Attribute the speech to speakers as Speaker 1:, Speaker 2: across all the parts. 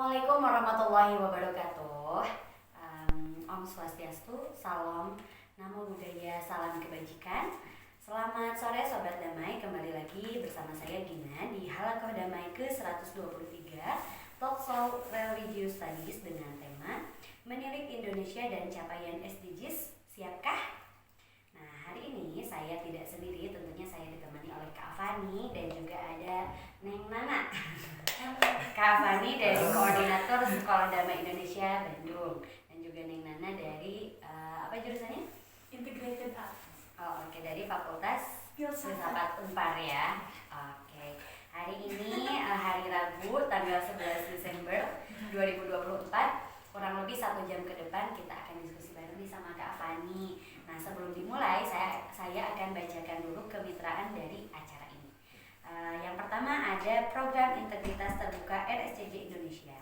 Speaker 1: Assalamualaikum warahmatullahi wabarakatuh. Om Swastiastu, Salam, Namo Buddhaya, Salam Kebajikan. Selamat sore Sobat Damai, kembali lagi bersama saya Gina di Halakoh Damai ke-123 Talkshow Religious Studies dengan tema Menilik Indonesia dan Capaian SDGs, siapkah? Nah, hari ini saya tidak sendiri, tentunya saya ditemani oleh Kak Fani dan juga ada Neng Nana. Kak Fani dari Koordinator Sekolah Damai Indonesia Bandung dan juga Neng Nana dari apa jurusannya?
Speaker 2: Integrated Art.
Speaker 1: Oh, oke, dari Fakultas
Speaker 2: Filsafat
Speaker 1: Unpar ya. Oke. Hari ini hari Rabu tanggal 11 Desember 2024. Kurang lebih 1 jam ke depan kita akan diskusi bareng nih sama Kak Fani. Nah, sebelum dimulai saya akan bacakan dulu kemitraan dari acara ini. Yang pertama ada program integritas terbuka RSCG Indonesia.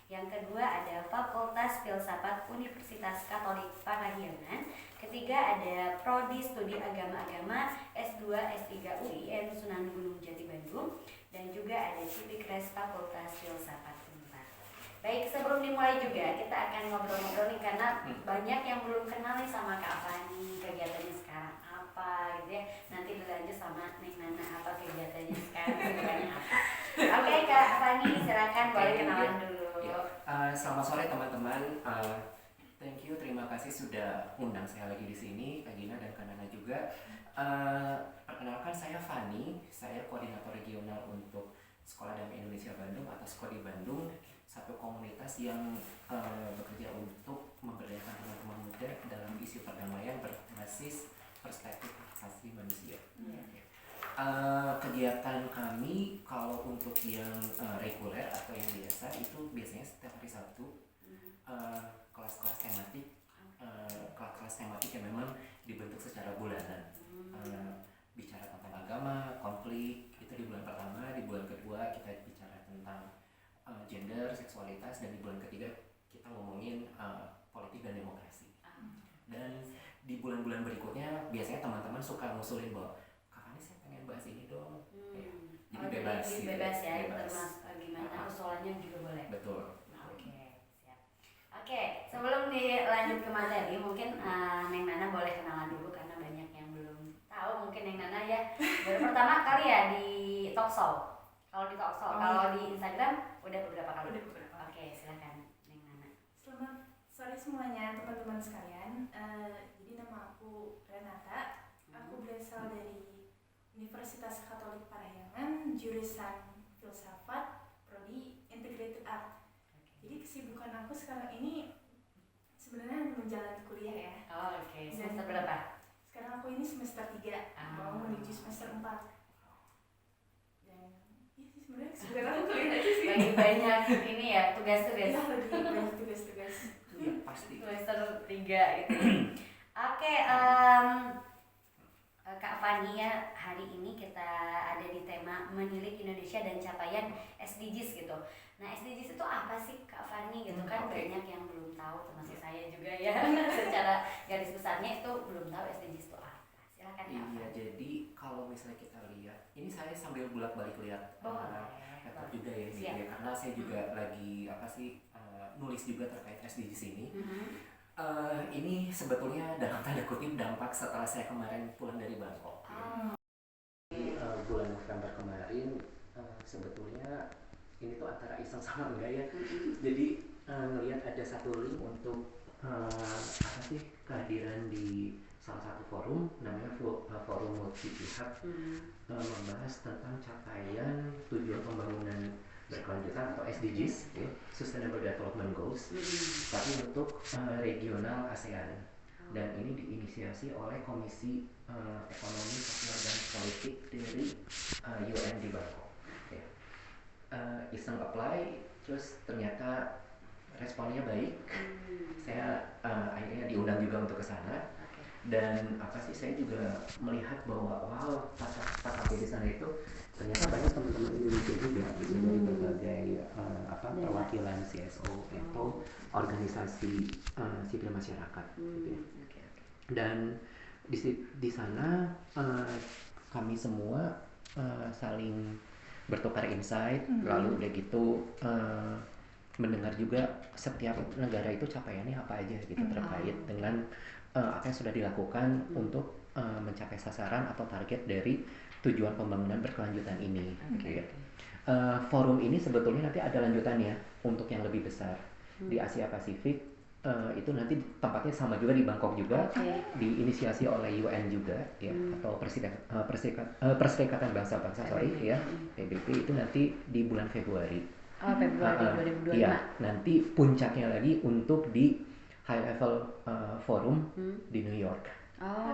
Speaker 1: Yang kedua ada Fakultas Filsafat Universitas Katolik Parahyangan. Ketiga ada Prodi Studi Agama-Agama S2 S3 UIN Sunan Gunung Jati Bandung. Dan juga ada Cipikres Fakultas Filsafat Unpar. Baik, sebelum dimulai juga kita akan ngobrol-ngobrol nih karena banyak yang belum kenal nih sama Kak Fani, kegiatannya sekarang apa gitu ya. Nanti dilanjut sama Neng Nana apa kegiatannya sekarang, kegiatannya apa. Oke, Kak Fani silakan boleh kenalan dulu.
Speaker 3: Selamat sore teman-teman. Thank you, terima kasih sudah undang saya lagi di sini, Kak Gina dan Kak Nana juga. Perkenalkan saya Fani, saya koordinator regional untuk Sekolah Damai Indonesia Bandung atau Skodi Bandung, satu komunitas yang bekerja untuk memberdayakan teman-teman muda dalam isu perdamaian berbasis perspektif hak asasi manusia. Kegiatan kami kalau untuk yang reguler atau yang biasa itu biasanya setiap hari Sabtu kelas-kelas tematik, kelas-kelas tematik yang memang dibentuk secara bulanan. Bicara tentang agama, konflik itu di bulan pertama, di bulan kedua kita bicara tentang gender, seksualitas, dan di bulan ketiga kita ngomongin politik dan demokrasi. Dan di bulan-bulan berikutnya biasanya teman-teman suka ngusulin bahwa kakaknya saya pengen bahas ini dong. Jadi bebas.
Speaker 1: Jadi bebas ya, termas gimana usulannya juga boleh.
Speaker 3: Betul.
Speaker 1: Oke, siap. Oke, sebelum dilanjut ke materi, mungkin Neng Nana boleh kenalan dulu karena banyak yang belum tahu. Mungkin Neng Nana ya baru pertama kali ya di Talkshow. Kalau di Talkshow, kalau di Instagram udah beberapa kali.
Speaker 2: Udah beberapa.
Speaker 1: Oke, silakan Neng Nana.
Speaker 2: Selamat sore semuanya teman-teman sekalian. Jadi nama aku Renata. Aku berasal dari Universitas Katolik Parahyangan, jurusan Filsafat, Prodi Integrated Art. Jadi kesibukan aku sekarang ini sebenarnya menjalani kuliah ya.
Speaker 1: Oh, oke. Semester berapa?
Speaker 2: Sekarang aku ini semester 3, mau menuju semester 4. Dan ya sih sebenarnya kesibukan aku kuliah aja sih.
Speaker 1: Lagi banyak ini ya tugas-tugas.
Speaker 2: Ya, lagi banyak tugas-tugas.
Speaker 3: Iya, pasti.
Speaker 1: Semester 3 gitu. Oke, Kak Fani ya, hari ini kita ada di tema Menilik Indonesia dan Capaian SDGs gitu. Nah, SDGs itu apa sih Kak Fani gitu kan? Banyak yang belum tahu, termasuk saya juga ya. Secara garis besarnya itu belum tahu SDGs itu apa. Silakan Kak
Speaker 3: Iya,
Speaker 1: Fani.
Speaker 3: jadi kalau misalnya kita lihat, ini saya sambil bolak-balik lihat laptop juga ya, gitu ya, karena saya juga lagi nulis juga terkait SDGs ini. Ini sebetulnya dalam tanda kutip dampak setelah saya kemarin pulang dari Bangkok. Di bulan November kemarin sebetulnya ini tuh antara iseng sama enggak ya. Jadi ngelihat ada satu link untuk kehadiran di salah satu forum namanya forum multi pihak membahas tentang capaian tujuan pembangunan berkelanjutan atau SDGs, ya, Sustainable Development Goals, tapi untuk regional ASEAN. Dan ini diinisiasi oleh Komisi Ekonomi, Sosial, dan Politik dari UN di Bangkok. Ya. Iseng apply, terus ternyata responnya baik. Saya akhirnya diundang juga untuk ke sana. Dan saya juga melihat bahwa pas sampai di sana itu ternyata banyak teman-teman Indonesia juga gitu, dari berbagai perwakilan CSO atau organisasi sipil masyarakat gitu ya. Dan di sana kami semua saling bertukar insight, lalu udah gitu mendengar juga setiap negara itu capaiannya apa aja gitu terkait dengan apa yang sudah dilakukan untuk mencapai sasaran atau target dari tujuan pembangunan berkelanjutan ini. Gitu ya. Forum ini sebetulnya nanti ada lanjutannya untuk yang lebih besar di Asia Pasifik. Itu nanti tempatnya sama juga di Bangkok juga, diinisiasi oleh UN juga ya, atau Perserikatan Bangsa-Bangsa ya, PBB, itu nanti di bulan Februari.
Speaker 1: Februari 2025.
Speaker 3: Iya, nanti puncaknya lagi untuk di High Level Forum di New York.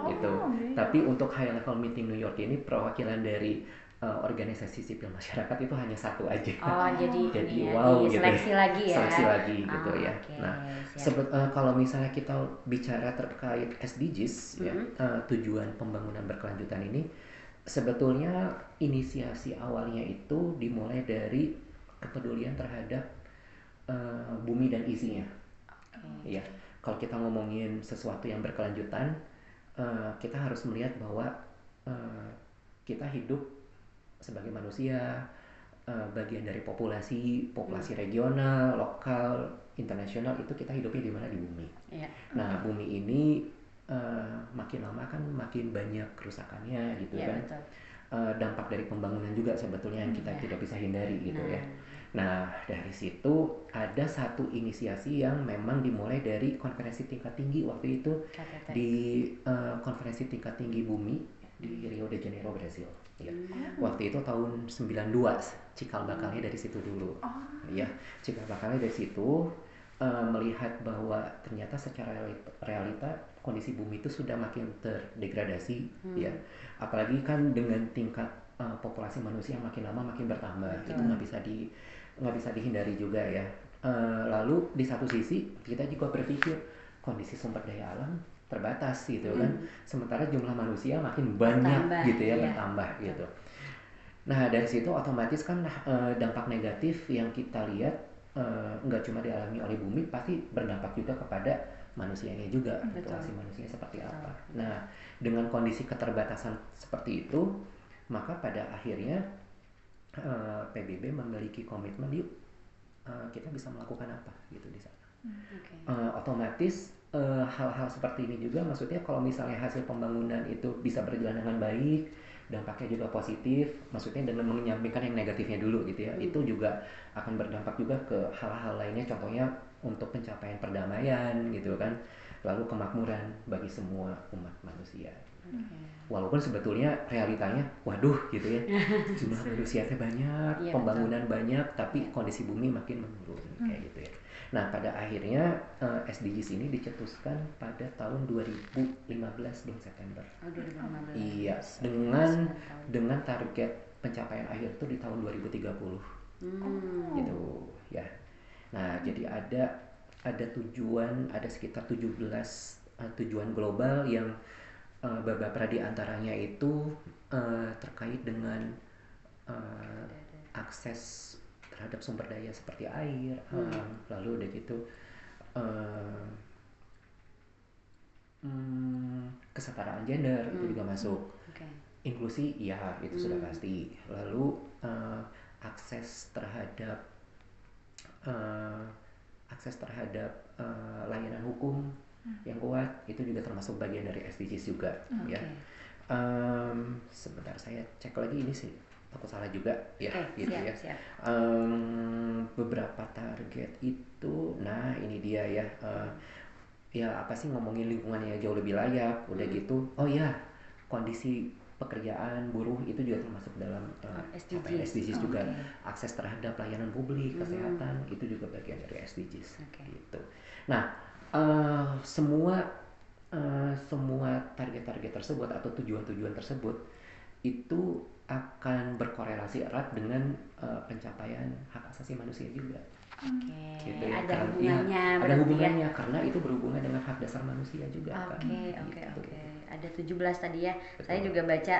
Speaker 3: Gitu. Tapi untuk High Level Meeting New York ini perwakilan dari organisasi sipil masyarakat itu hanya satu aja.
Speaker 1: Jadi
Speaker 3: wow gitu.
Speaker 1: Seleksi lagi ya.
Speaker 3: Seleksi lagi gitu ya. Nah, kalau misalnya kita bicara terkait SDGs ya, tujuan pembangunan berkelanjutan ini, sebetulnya inisiasi awalnya itu dimulai dari kepedulian terhadap bumi dan isinya. Ya, kalau kita ngomongin sesuatu yang berkelanjutan, kita harus melihat bahwa kita hidup sebagai manusia, bagian dari populasi regional, lokal, internasional, itu kita hidupnya di mana? Di bumi. Nah, bumi ini makin lama kan makin banyak kerusakannya gitu kan.
Speaker 1: Betul.
Speaker 3: Dampak dari pembangunan juga sebetulnya yang kita tidak bisa hindari gitu ya. Nah, dari situ ada satu inisiasi yang memang dimulai dari konferensi tingkat tinggi waktu itu, di konferensi tingkat tinggi bumi di Rio de Janeiro, Brazil. Ya. Waktu itu tahun 92, cikal bakalnya dari situ dulu. Ya, cikal bakalnya dari situ, melihat bahwa ternyata secara realita kondisi bumi itu sudah makin terdegradasi, ya. Apalagi kan dengan tingkat populasi manusia makin lama makin bertambah, itu nggak bisa dihindari juga ya. Lalu di satu sisi kita juga berpikir kondisi sumber daya alam terbatas gitu kan, sementara jumlah manusia makin banyak gitu ya, bertambah gitu. Nah, dari situ otomatis kan dampak negatif yang kita lihat nggak cuma dialami oleh bumi, pasti berdampak juga kepada manusianya juga, populasi manusianya seperti apa. Nah, dengan kondisi keterbatasan seperti itu, maka pada akhirnya PBB memiliki komitmen, yuk kita bisa melakukan apa gitu di sana. Otomatis hal-hal seperti ini juga, maksudnya kalau misalnya hasil pembangunan itu bisa berjalan dengan baik, dampaknya juga positif, maksudnya dengan menyampaikan yang negatifnya dulu gitu ya, itu juga akan berdampak juga ke hal-hal lainnya, contohnya untuk pencapaian perdamaian gitu kan, lalu kemakmuran bagi semua umat manusia. Walaupun sebetulnya realitanya, waduh gitu ya, jumlah manusianya banyak, pembangunan banyak, tapi kondisi bumi makin menurun kayak gitu ya. Nah, pada akhirnya SDGs ini dicetuskan pada tahun 2015 bulan September.
Speaker 1: 2015.
Speaker 3: Iya, dengan target pencapaian akhir itu di tahun 2030. Gitu ya. Nah, jadi ada tujuan, ada sekitar 17 tujuan global yang beberapa di antaranya itu terkait dengan akses terhadap sumber daya seperti air, lalu udah gitu kesetaraan gender itu juga masuk, inklusi ya itu sudah pasti, lalu akses terhadap layanan hukum yang kuat itu juga termasuk bagian dari SDGs juga. Ya. Sebentar saya cek lagi ini sih, takut salah juga ya, gitu siap. Beberapa target itu, nah ini dia ya, ya apa sih, ngomongin lingkungan yang jauh lebih layak, udah gitu, oh ya kondisi pekerjaan buruh itu juga termasuk dalam SDGs juga. Akses terhadap layanan publik, kesehatan itu juga bagian dari SDGs gitu. Nah, semua target-target tersebut atau tujuan-tujuan tersebut itu akan berkorelasi erat dengan pencapaian hak asasi manusia juga. Gitu ya.
Speaker 1: Ada hubungannya.
Speaker 3: Ada hubungannya karena itu berhubungan dengan hak dasar manusia juga.
Speaker 1: Oke. ada 17 tadi ya.
Speaker 3: Betul.
Speaker 1: Saya juga baca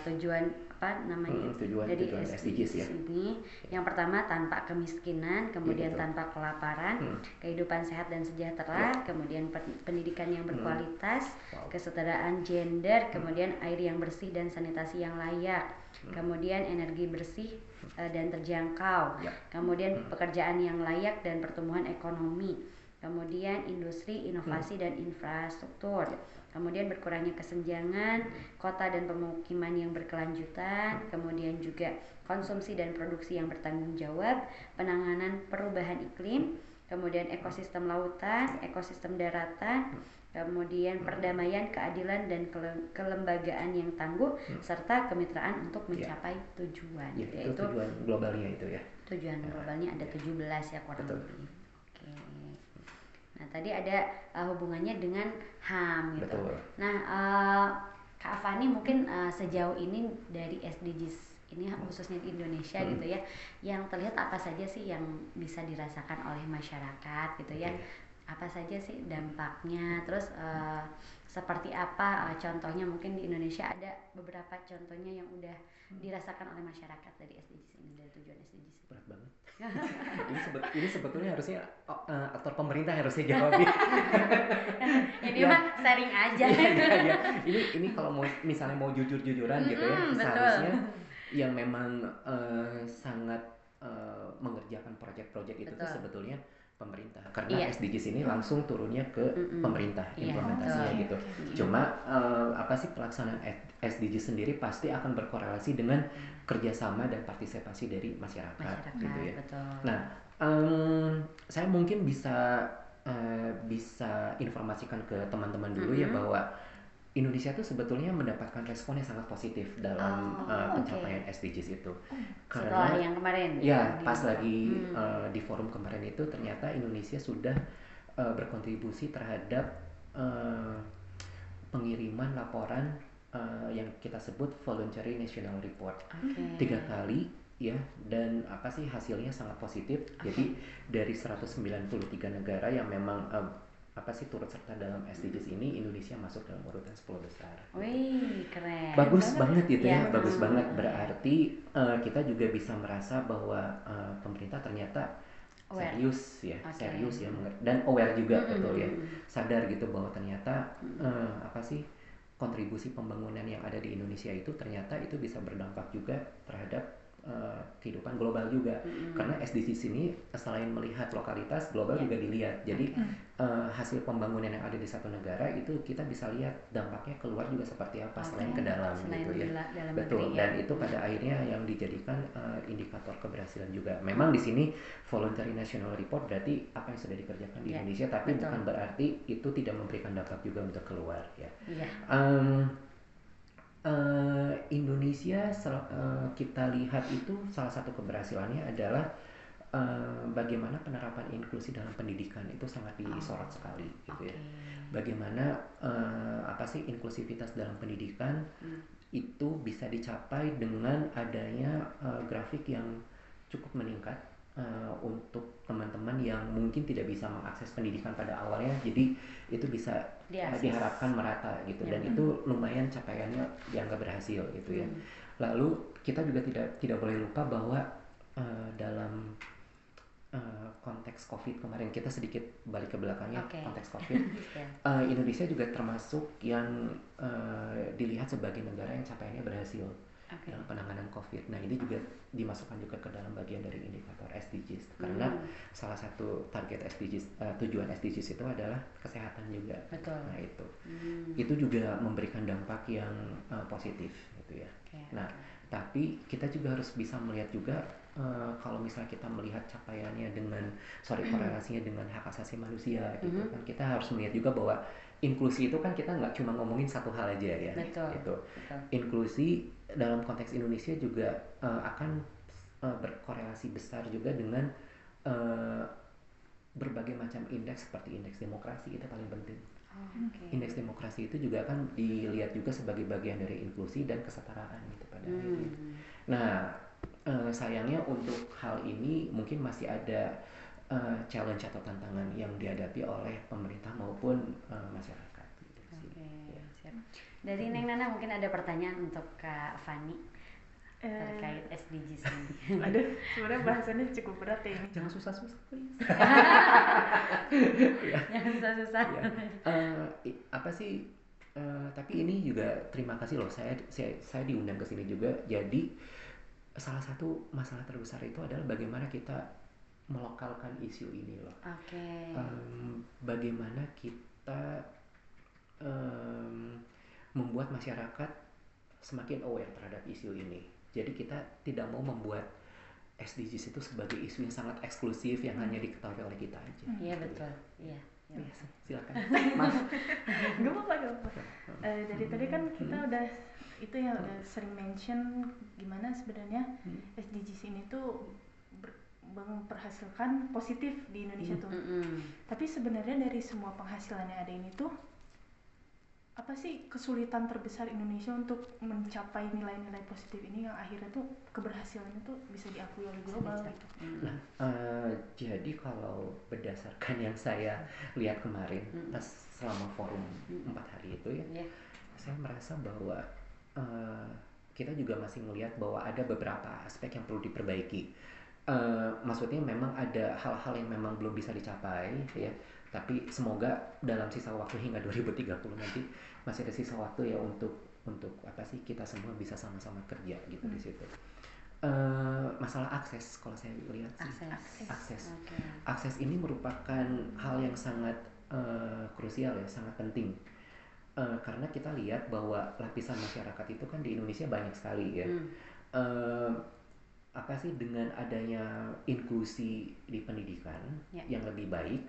Speaker 1: tujuan apa namanya
Speaker 3: tujuan
Speaker 1: dari
Speaker 3: SDGs ya.
Speaker 1: ini. Yang pertama tanpa kemiskinan, kemudian tanpa kelaparan, kehidupan sehat dan sejahtera, kemudian pendidikan yang berkualitas, kesetaraan gender, kemudian air yang bersih dan sanitasi yang layak, kemudian energi bersih dan terjangkau, kemudian pekerjaan yang layak dan pertumbuhan ekonomi, kemudian industri, inovasi dan infrastruktur, kemudian berkurangnya kesenjangan, kota dan pemukiman yang berkelanjutan, kemudian juga konsumsi dan produksi yang bertanggung jawab, penanganan perubahan iklim, kemudian ekosistem lautan, ekosistem daratan, kemudian perdamaian, keadilan dan kelembagaan yang tangguh, serta kemitraan untuk mencapai tujuan.
Speaker 3: Ya, itu tujuan globalnya itu ya.
Speaker 1: Tujuan globalnya ada 17 ya kurang lebih. Oke. Nah tadi ada hubungannya dengan HAM gitu.
Speaker 3: Betul.
Speaker 1: Nah Kak Afani mungkin sejauh ini dari SDGs ini khususnya di Indonesia gitu ya, yang terlihat apa saja sih yang bisa dirasakan oleh masyarakat gitu ya? Apa saja sih dampaknya? Terus seperti apa contohnya, mungkin di Indonesia ada beberapa contohnya yang udah dirasakan oleh masyarakat dari SDGs ini, dari tujuan SDGs.
Speaker 3: Berat banget. ini sebetulnya harusnya aktor pemerintah harusnya jawab.
Speaker 1: Ini mah sharing aja.
Speaker 3: Iya. Ini kalau misalnya mau jujur-jujuran gitu ya, seharusnya yang memang sangat mengerjakan proyek-proyek itu tuh sebetulnya pemerintah, karena SDGs ini langsung turunnya ke pemerintah implementasinya gitu. Cuma apa sih pelaksanaan SDGs sendiri pasti akan berkorelasi dengan kerjasama dan partisipasi dari masyarakat gitu ya.
Speaker 1: Betul.
Speaker 3: Nah, saya mungkin bisa informasikan ke teman-teman dulu ya bahwa Indonesia tuh sebetulnya mendapatkan respon yang sangat positif dalam pencapaian SDGs itu. Karena
Speaker 1: setelah yang kemarin
Speaker 3: ya pas lagi di forum kemarin itu ternyata Indonesia sudah berkontribusi terhadap pengiriman laporan yang kita sebut Voluntary National Report 3 kali ya, dan apa sih hasilnya sangat positif. Jadi dari 193 negara yang memang apa sih turut serta dalam SDGs ini, Indonesia masuk dalam urutan 10 besar.
Speaker 1: Wih, keren.
Speaker 3: Bagus banget gitu ya, bagus banget. Berarti kita juga bisa merasa bahwa pemerintah ternyata serius ya, dan aware juga betul ya, sadar gitu bahwa ternyata apa sih kontribusi pembangunan yang ada di Indonesia itu ternyata itu bisa berdampak juga terhadap kehidupan global juga. Karena SDGs ini selain melihat lokalitas, global juga dilihat. Jadi hasil pembangunan yang ada di satu negara itu kita bisa lihat dampaknya keluar juga seperti apa selain ke dalam gitu ya. Betul. Dan itu pada akhirnya yang dijadikan indikator keberhasilan juga. Memang di sini Voluntary National Report berarti apa yang sudah dikerjakan di Indonesia, tapi bukan berarti itu tidak memberikan dampak juga untuk keluar ya. Indonesia kita lihat itu salah satu keberhasilannya adalah bagaimana penerapan inklusi dalam pendidikan itu sangat disorot sekali gitu ya. Bagaimana apa sih inklusivitas dalam pendidikan itu bisa dicapai dengan adanya grafik yang cukup meningkat untuk teman-teman yang mungkin tidak bisa mengakses pendidikan pada awalnya, jadi itu bisa diharapkan merata gitu, dan itu lumayan capaiannya dianggap berhasil gitu ya. Lalu kita juga tidak boleh lupa bahwa dalam konteks COVID kemarin, kita sedikit balik ke belakangnya, konteks COVID Indonesia juga termasuk yang dilihat sebagai negara yang capaiannya berhasil dalam penanganan COVID. Nah ini juga dimasukkan juga ke dalam bagian dari indikator SDGs, karena salah satu target SDGs, tujuan SDGs itu adalah kesehatan juga. Nah itu juga memberikan dampak yang positif gitu ya. Nah tapi kita juga harus bisa melihat juga kalau misalnya kita melihat capaiannya dengan korelasinya dengan hak asasi manusia gitu kan, kita harus melihat juga bahwa inklusi itu kan kita nggak cuma ngomongin satu hal aja ya. Gitu. Inklusi dalam konteks Indonesia juga akan berkorelasi besar juga dengan berbagai macam indeks, seperti indeks demokrasi, itu paling penting. Indeks demokrasi itu juga kan dilihat juga sebagai bagian dari inklusi dan kesetaraan gitu pada akhirnya. Nah sayangnya untuk hal ini mungkin masih ada challenge atau tantangan yang dihadapi oleh pemerintah maupun masyarakat gitu sih.
Speaker 1: Siap. Dari Neng Nana mungkin ada pertanyaan untuk Kak Fani terkait SDGs ini.
Speaker 2: Aduh, sebenarnya bahasannya cukup berat ya ini.
Speaker 3: Jangan susah-susah, please.
Speaker 1: Jangan susah-susah.
Speaker 3: Apa sih? Tapi ini juga terima kasih loh, saya diundang ke sini juga. Jadi salah satu masalah terbesar itu adalah bagaimana kita melokalkan isu ini loh.
Speaker 1: Oke.
Speaker 3: Bagaimana kita membuat masyarakat semakin aware terhadap isu ini. Jadi kita tidak mau membuat SDGs itu sebagai isu yang sangat eksklusif yang hanya diketahui oleh kita aja.
Speaker 1: Iya betul. Iya.
Speaker 3: Silakan. Maaf.
Speaker 2: Gak apa-apa. Dari tadi kan kita udah itu ya udah sering mention gimana sebenarnya SDGs ini tuh memperhasilkan positif di Indonesia tuh. Tapi sebenarnya dari semua penghasilan yang ada ini tuh apa sih kesulitan terbesar Indonesia untuk mencapai nilai-nilai positif ini yang akhirnya tuh keberhasilannya tuh bisa diakui oleh global gitu.
Speaker 3: Nah, jadi kalau berdasarkan yang saya lihat kemarin selama forum 4 hari itu ya, saya merasa bahwa kita juga masih melihat bahwa ada beberapa aspek yang perlu diperbaiki. Maksudnya memang ada hal-hal yang memang belum bisa dicapai ya, tapi semoga dalam sisa waktu hingga 2030 nanti masih ada sisa waktu ya untuk apa sih kita semua bisa sama-sama kerja gitu di situ. Masalah akses kalau saya lihat sih akses. Okay. Akses ini merupakan hal yang sangat krusial ya, sangat penting. Karena kita lihat bahwa lapisan masyarakat itu kan di Indonesia banyak sekali ya. Apa sih dengan adanya inklusi di pendidikan yang lebih baik,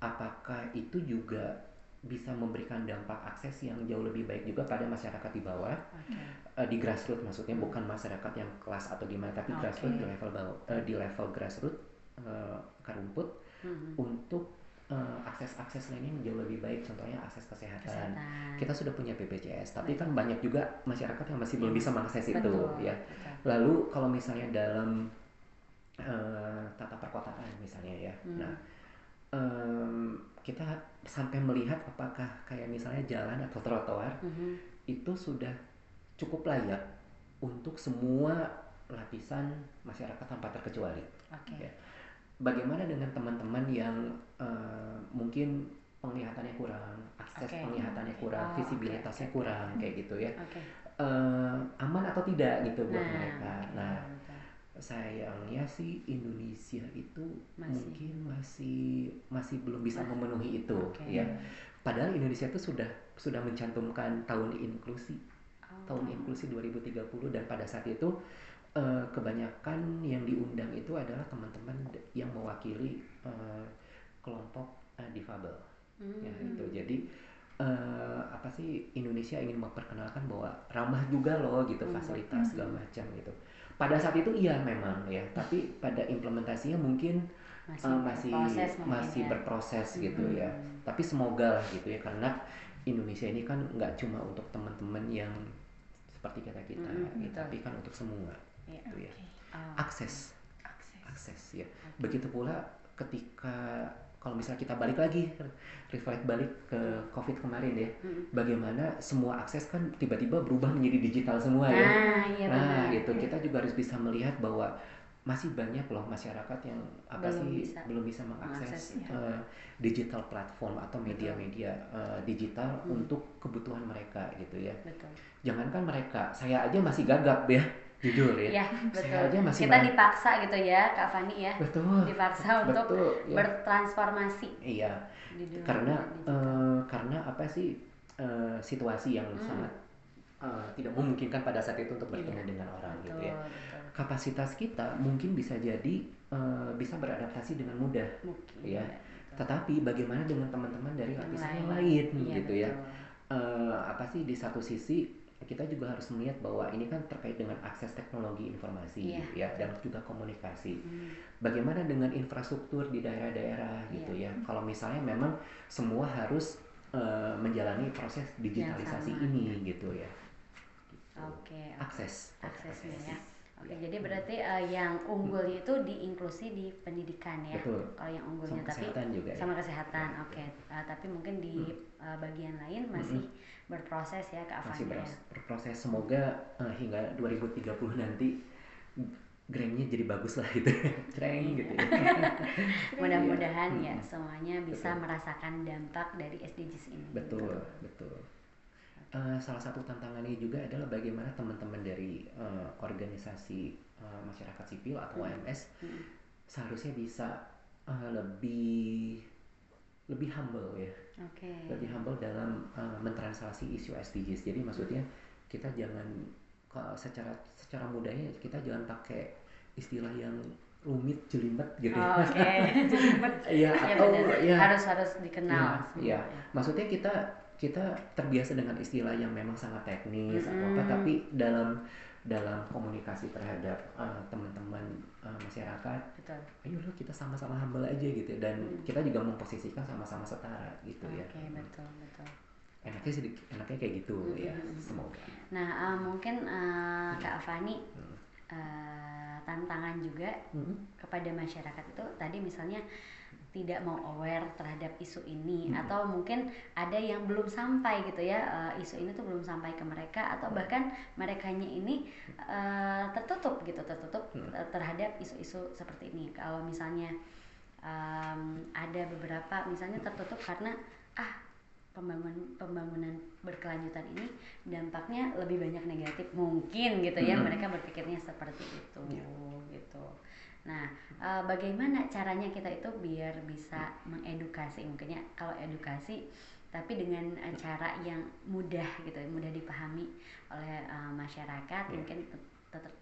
Speaker 3: apakah itu juga bisa memberikan dampak akses yang jauh lebih baik juga pada masyarakat di bawah, di grassroots maksudnya, bukan masyarakat yang kelas atau gimana, tapi grassroots di level bawah, di level grassroots akar rumput untuk akses lainnya yang jauh lebih baik, contohnya akses kesehatan. Kita sudah punya BPJS, tapi kan banyak juga masyarakat yang masih belum bisa mengakses itu ya. Lalu kalau misalnya dalam tata perkotaan misalnya ya, nah kita sampai melihat apakah kayak misalnya jalan atau trotoar itu sudah cukup layak untuk semua lapisan masyarakat tanpa terkecuali. Ya. Bagaimana dengan teman-teman yang mungkin penglihatannya kurang, akses penglihatannya kurang, visibilitasnya kurang kayak gitu ya, aman atau tidak gitu buat mereka. Nah, sayangnya sih Indonesia itu mungkin masih belum bisa memenuhi itu ya. Padahal Indonesia itu sudah mencantumkan tahun inklusi 2030, dan pada saat itu kebanyakan yang diundang itu adalah teman-teman yang mewakili kelompok difabel. Ya itu. Jadi apa sih Indonesia ingin memperkenalkan bahwa ramah juga loh gitu, fasilitas segala macam gitu. Pada saat itu iya memang ya, tapi pada implementasinya mungkin masih berproses gitu ya. Tapi semoga lah gitu ya, karena Indonesia ini kan nggak cuma untuk teman-teman yang seperti kita gitu, tapi kan untuk semua gitu ya. Akses ya. Begitu pula ketika kalau misalnya kita reflect balik ke COVID kemarin ya, bagaimana semua akses kan tiba-tiba berubah menjadi digital semua ya. Nah, gitu. Kita juga harus bisa melihat bahwa masih banyak loh masyarakat yang belum bisa mengakses digital platform atau media-media digital untuk kebutuhan mereka gitu ya. Jangankan mereka, saya aja masih gagap ya. Jujur ya.
Speaker 1: Iya, betul. Kita dipaksa gitu ya, Kak Fani ya.
Speaker 3: Betul.
Speaker 1: Dipaksa untuk bertransformasi.
Speaker 3: Iya. Karena apa sih situasi yang sangat tidak memungkinkan pada saat itu untuk bertemu dengan orang gitu ya. Kapasitas kita mungkin bisa jadi bisa beradaptasi dengan mudah, ya. Tetapi bagaimana dengan teman-teman dari lapisan yang lain gitu ya? Apa sih di satu sisi kita juga harus melihat bahwa ini kan terkait dengan akses teknologi informasi ya, dan juga komunikasi. Bagaimana dengan infrastruktur di daerah-daerah gitu ya? Kalau misalnya memang semua harus menjalani proses digitalisasi ini gitu ya.
Speaker 1: Oke.
Speaker 3: Aksesnya ya.
Speaker 1: Oke, jadi berarti yang unggulnya itu di inklusi di pendidikan ya.
Speaker 3: Betul.
Speaker 1: Kalau yang unggulnya
Speaker 3: Sama
Speaker 1: tapi
Speaker 3: kesehatan juga
Speaker 1: sama
Speaker 3: ya.
Speaker 1: kesehatan. Oke. Tapi mungkin di bagian lain masih berproses ya Kak
Speaker 3: Masih
Speaker 1: Afani ya.
Speaker 3: berproses. Semoga hingga 2030 nanti Grammy-nya jadi bagus lah gitu. Cereng gitu ya.
Speaker 1: Mudah-mudahan ya semuanya bisa merasakan dampak dari SDGs ini.
Speaker 3: Betul. Salah satu tantangannya juga adalah bagaimana teman-teman dari organisasi masyarakat sipil atau OMS seharusnya bisa lebih humble ya. Lebih humble dalam mentranslasi isu SDGs. Jadi maksudnya kita jangan secara mudahnya kita jangan pakai istilah yang rumit jelimet gitu.
Speaker 1: Jelimet.
Speaker 3: Ya, atau ya
Speaker 1: harus dikenal.
Speaker 3: Ya, maksudnya kita terbiasa dengan istilah yang memang sangat teknis atau apa, tapi dalam komunikasi terhadap teman-teman masyarakat, ayolah kita sama-sama humble aja gitu, dan kita juga memposisikan sama-sama setara gitu ya.
Speaker 1: Betul.
Speaker 3: Enaknya kayak gitu ya, semoga.
Speaker 1: Nah, mungkin Kak Afani tantangan juga kepada masyarakat itu tadi misalnya tidak mau aware terhadap isu ini atau mungkin ada yang belum sampai gitu ya, isu ini tuh belum sampai ke mereka atau bahkan merekanya ini tertutup terhadap isu-isu seperti ini. Kalau misalnya ada beberapa misalnya tertutup karena pembangunan berkelanjutan ini dampaknya lebih banyak negatif mungkin gitu ya, mereka berpikirnya seperti itu gitu. Nah, bagaimana caranya kita itu biar bisa mengedukasi, mungkinnya kalau edukasi tapi dengan cara yang mudah gitu, mudah dipahami oleh masyarakat, mungkin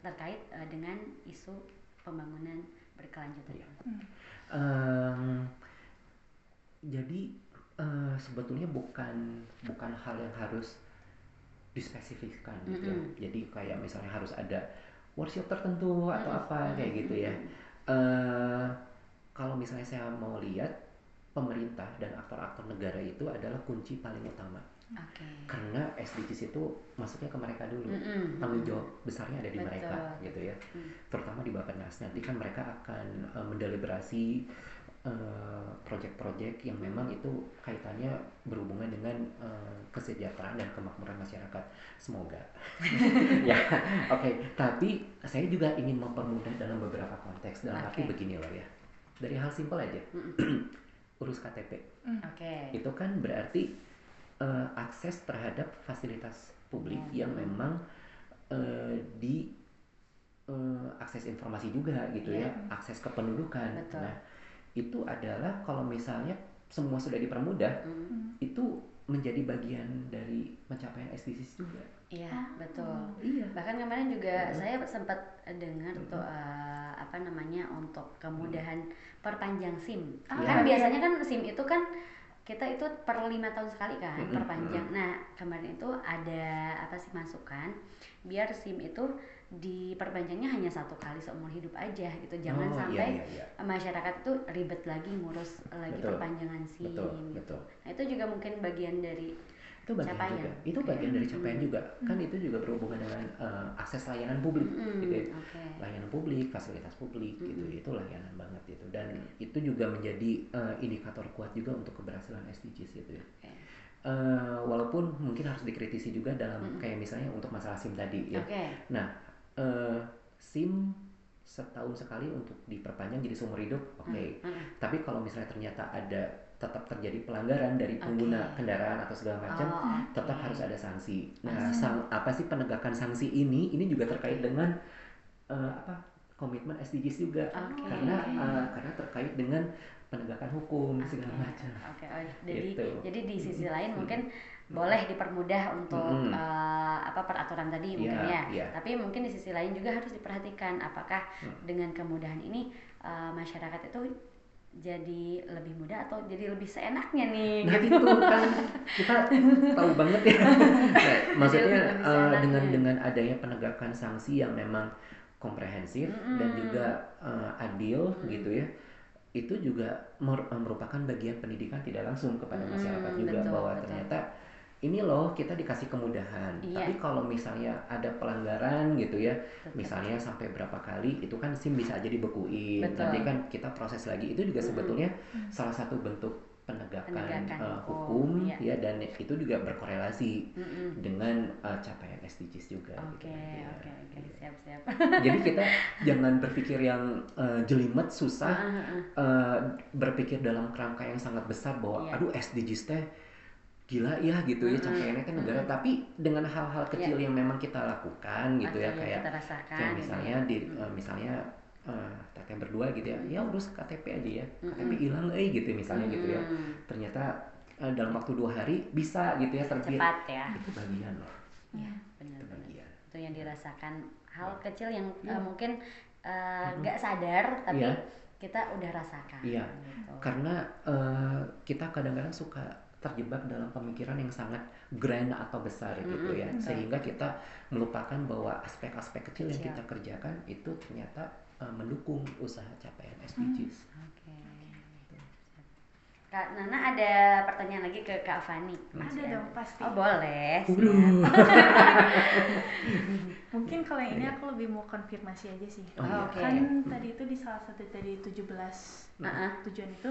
Speaker 1: terkait dengan isu pembangunan berkelanjutan.
Speaker 3: Jadi sebetulnya bukan hal yang harus dispesifikkan gitu ya. Jadi kayak misalnya harus ada workshop tertentu atau apa kayak gitu ya. Kalau misalnya saya mau lihat, pemerintah dan aktor-aktor negara itu adalah kunci paling utama. Karena SDGs itu masuknya ke mereka dulu, tanggung jawab besarnya ada di mereka gitu ya. Terutama di Bappenas, nanti kan mereka akan mendeliberasi proyek-proyek yang memang itu kaitannya berhubungan dengan kesejahteraan dan kemakmuran masyarakat. Semoga. Ya, oke. Tapi saya juga ingin mempermudah dalam beberapa konteks. Dalam arti begini loh ya. Dari hal simpel aja. Urus KTP. Itu kan berarti akses terhadap fasilitas publik yang memang di akses informasi juga gitu ya. Akses kependudukan. Nah, itu adalah kalau misalnya semua sudah dipermudah, itu menjadi bagian dari pencapaian SDGs juga.
Speaker 1: Iya, betul. Bahkan kemarin juga saya sempat dengar tuh untuk kemudahan perpanjang SIM. Kan biasanya kan SIM itu kan kita itu per 5 tahun sekali kan perpanjang. Nah, kemarin itu ada masukan biar SIM itu diperpanjangnya hanya 1 kali seumur hidup aja gitu. Jangan sampai masyarakat itu ribet lagi ngurus lagi perpanjangan SIM. Betul. Nah, itu juga mungkin bagian dari capaian.
Speaker 3: Itu bagian dari capaian juga. Kan itu juga berhubungan dengan akses layanan publik gitu ya. Layanan publik, fasilitas publik gitu. Itu layanan banget gitu. Dan itu juga menjadi indikator kuat juga untuk keberhasilan SDGs gitu ya. Walaupun mungkin harus dikritisi juga dalam kayak misalnya untuk masalah SIM tadi ya. Nah, SIM setahun sekali untuk diperpanjang jadi seumur hidup, tapi kalau misalnya ternyata ada tetap terjadi pelanggaran dari pengguna kendaraan atau segala macam, tetap harus ada sanksi. Nah, apa sih penegakan sanksi ini juga terkait dengan komitmen SDGs juga, karena terkait dengan penegakan hukum segala macam.
Speaker 1: Jadi di sisi lain mungkin boleh dipermudah untuk peraturan tadi mungkin ya. Tapi mungkin di sisi lain juga harus diperhatikan apakah dengan kemudahan ini masyarakat itu jadi lebih mudah atau jadi lebih seenaknya nih.
Speaker 3: Nah gitu. Itu kan kita tahu banget ya. Maksudnya dengan adanya penegakan sanksi yang memang komprehensif dan juga adil gitu ya, itu juga merupakan bagian pendidikan tidak langsung kepada masyarakat juga, bahwa ternyata ini loh kita dikasih kemudahan.
Speaker 1: Iya.
Speaker 3: Tapi kalau misalnya ada pelanggaran gitu ya,
Speaker 1: Betul.
Speaker 3: misalnya sampai berapa kali itu kan SIM bisa aja dibekuin.
Speaker 1: Betul.
Speaker 3: Nanti kan kita proses lagi. Itu juga sebetulnya salah satu bentuk penegakan hukum
Speaker 1: iya.
Speaker 3: ya, dan itu juga berkorelasi dengan capaian SDGs juga.
Speaker 1: Oke, siap.
Speaker 3: Jadi kita jangan berpikir yang jelimet, susah, berpikir dalam kerangka yang sangat besar bahwa
Speaker 1: Iya.
Speaker 3: aduh SDGs teh gila ya gitu ya capaiannya kan negara, tapi dengan hal-hal kecil yang memang kita lakukan gitu ya, kayak
Speaker 1: kita rasakan,
Speaker 3: kayak misalnya misalnya teteh berdua gitu ya, ya urus KTP aja ya, KTP hilang gitu misalnya gitu ya, ternyata dalam waktu 2 hari bisa gitu ya terbit,
Speaker 1: cepat ya.
Speaker 3: itu bagian loh.
Speaker 1: Iya, benar.
Speaker 3: Bagian.
Speaker 1: Itu yang dirasakan hal kecil yang mungkin nggak sadar tapi kita udah rasakan.
Speaker 3: Iya,
Speaker 1: gitu.
Speaker 3: karena kita kadang-kadang suka terjebak dalam pemikiran yang sangat grand atau besar gitu ya, sehingga kita melupakan bahwa aspek-aspek kecil yang kita kerjakan itu ternyata mendukung usaha capaian SDGs.
Speaker 1: Oke. Kak Nana ada pertanyaan lagi ke Kak Fani?
Speaker 2: Ada dong pasti.
Speaker 1: Oh boleh.
Speaker 2: Mungkin kalau yang ini aku lebih mau konfirmasi aja sih.
Speaker 1: Oke.
Speaker 2: Kan tadi itu di salah satu dari 17 tujuan itu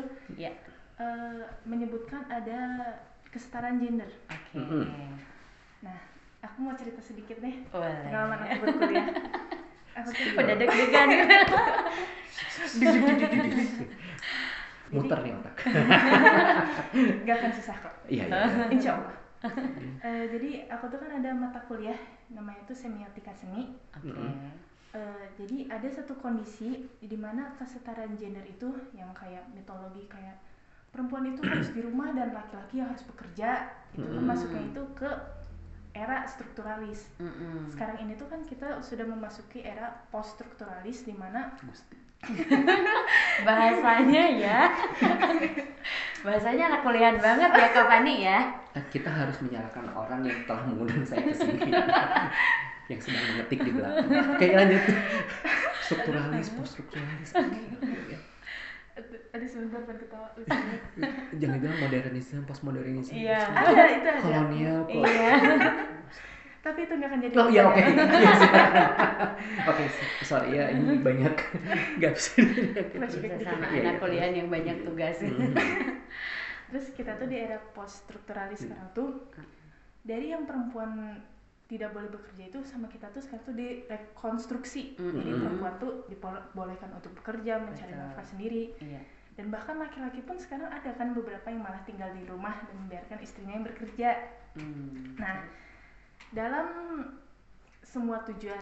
Speaker 2: menyebutkan ada kesetaraan gender.
Speaker 1: Oke.
Speaker 2: Nah, aku mau cerita sedikit deh
Speaker 1: Boleh.
Speaker 2: pengalaman aku berkuliah. Aku tuh
Speaker 1: Udah deg-degan.
Speaker 3: Muter nih otak.
Speaker 2: Gak akan susah kok.
Speaker 3: Iya.
Speaker 2: Insya Allah. Jadi aku tuh kan ada mata kuliah namanya itu semiotika seni.
Speaker 1: Oke.
Speaker 2: Jadi ada satu kondisi di mana kesetaraan gender itu yang kayak mitologi kayak perempuan itu harus di rumah dan laki-laki yang harus bekerja. Itu kan masuknya itu ke era strukturalis. Sekarang ini tuh kan kita sudah memasuki era post strukturalis di mana
Speaker 1: bahasanya ya. Bahasanya anak kuliahan banget ya Kak Fani ya.
Speaker 3: Kita harus menyalahkan orang yang telah mengundang saya ke sini. Yang sedang mengetik di belakang. Kayak lanjut. Strukturalis, post strukturalis.
Speaker 2: ada sebentar kan ketawa.
Speaker 3: Jangan-jangan modernisme, postmodernisme.
Speaker 1: Iya.
Speaker 2: Ada itu ada.
Speaker 3: Kolonial.
Speaker 1: Iya.
Speaker 2: Tapi itu nggak akan jadi.
Speaker 3: Oh iya, oke. Oke, sorry ya, ini banyak nggak bisa.
Speaker 1: Sama anak kuliahan yang banyak tugas.
Speaker 2: Terus kita tuh di era post strukturalis sekarang tuh dari yang perempuan tidak boleh bekerja itu sama kita tuh sekarang tuh direkonstruksi. Jadi perempuan tuh dibolehkan untuk bekerja, mencari nafkah sendiri. Dan bahkan laki-laki pun sekarang ada kan beberapa yang malah tinggal di rumah dan membiarkan istrinya yang bekerja. Nah, dalam semua tujuan